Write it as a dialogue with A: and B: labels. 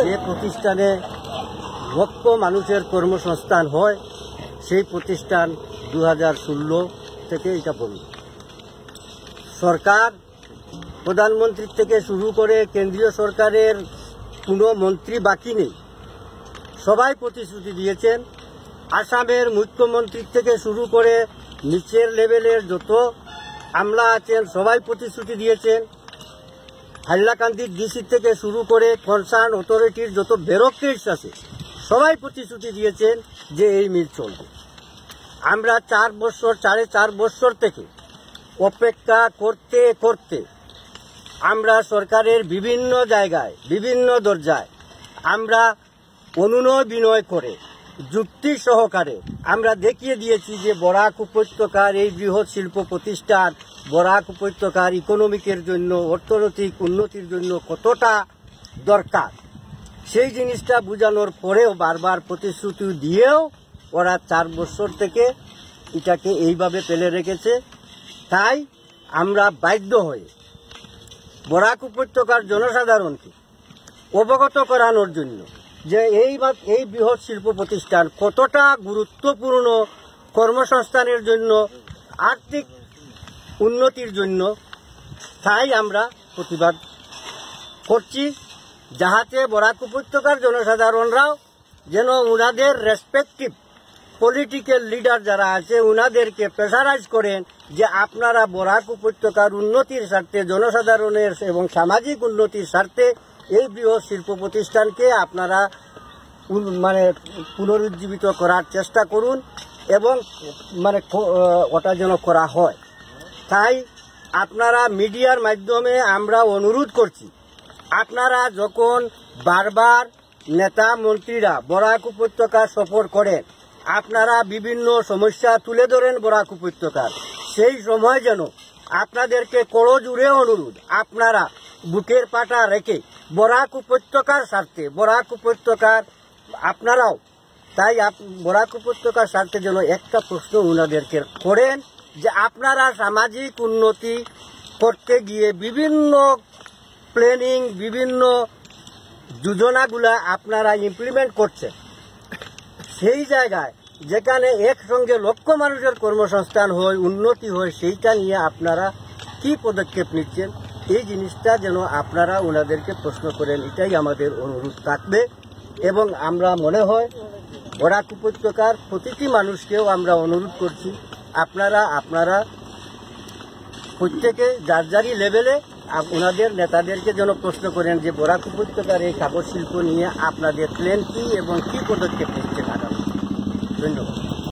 A: যে প্রতিষ্ঠানে লক্ষ মানুষের কর্মসংস্থান হয় সেই প্রতিষ্ঠান 2016 থেকে এটা বন্ধ। সরকার প্রধানমন্ত্রী থেকে শুরু করে কেন্দ্রীয় সরকারের কোনো মন্ত্রী বাকি নেই, সবাই প্রতিশ্রুতি দিয়েছেন। আসামের মুখ্যমন্ত্রী থেকে শুরু করে নিচের লেভেলের যত আমলা আছেন সবাই প্রতিশ্রুতি দিয়েছেন। হাইলাকান্দি ডিসি থেকে শুরু করে কনসার্ন অথরিটির যত ব্যুরোক্রেটস আছে সবাই প্রতিশ্রুতি দিয়েছেন যে এই মিল চলবে। আমরা 4.5 বছর থেকে অপেক্ষা করতে করতে আমরা সরকারের বিভিন্ন জায়গায় বিভিন্ন দরজায় আমরা অনুনয় বিনয় করে যুক্তি সহকারে আমরা দেখিয়ে দিয়েছি যে বরাক উপত্যকার এই বৃহৎ শিল্প প্রতিষ্ঠান বরাক উপত্যকার ইকোনমিকের জন্য অর্থনৈতিক উন্নতির জন্য কতটা দরকার। সেই জিনিসটা বোঝানোর পরেও বারবার প্রতিশ্রুতি দিয়েও ওরা 4 বছর থেকে এটাকে এইভাবে ফেলে রেখেছে। তাই আমরা বাধ্য হয়ে বরাক উপত্যকার জনসাধারণকে অবগত করানোর জন্য যে এই বৃহৎ শিল্প প্রতিষ্ঠান কতটা গুরুত্বপূর্ণ কর্মসংস্থানের জন্য, আর্থিক উন্নতির জন্য, তাই আমরা প্রতিবাদ করছি, যাহাতে বরাক উপত্যকার জনসাধারণরাও যেন উনাদের রেসপেক্টিভ পলিটিক্যাল লিডার যারা আছে উনাদেরকে প্রেসারাইজ করেন যে আপনারা বরাক উপত্যকার উন্নতির স্বার্থে, জনসাধারণের এবং সামাজিক উন্নতির স্বার্থে এই বৃহৎ শিল্প প্রতিষ্ঠানকে আপনারা পুনরুজ্জীবিত করার চেষ্টা করুন এবং ওটা যেন করা হয়। তাই আপনারা মিডিয়ার মাধ্যমে আমরা অনুরোধ করছি, আপনারা যখন বারবার নেতা মন্ত্রীরা বরাক উপত্যকা সফর করেন, আপনারা বিভিন্ন সমস্যা তুলে ধরেন বরাক উপত্যকার, সেই সময় যেন আপনাদেরকে করজোড়ে অনুরোধ আপনারা বুকের পাটা রেখে বরাক উপত্যকার স্বার্থে, বরাক উপত্যকার আপনারাও তাই বরাক উপত্যকার স্বার্থে যেন একটা প্রশ্ন উনাদেরকে করেন যে আপনারা সামাজিক উন্নতি করতে গিয়ে বিভিন্ন প্ল্যানিং, বিভিন্ন যোজনাগুলা আপনারা ইমপ্লিমেন্ট করছেন, সেই জায়গায় যেখানে একসঙ্গে লক্ষ মানুষের কর্মসংস্থান হয়, উন্নতি হয়, সেইটা নিয়ে আপনারা কি পদক্ষেপ নিচ্ছেন এই জিনিসটা যেন আপনারা ওনাদেরকে প্রশ্ন করেন, এটাই আমাদের অনুরোধ থাকবে। এবং আমরা মনে হয় বরাক উপত্যকার প্রতিটি মানুষকেও আমরা অনুরোধ করছি, আপনারা প্রত্যেকে যার যারই লেভেলে ওনাদের নেতাদেরকে যেন প্রশ্ন করেন যে বরাক উপত্যকার এই কাগজ শিল্প নিয়ে আপনাদের প্ল্যান কি এবং কি পদক্ষেপ নিচ্ছেন আগামী। ধন্যবাদ।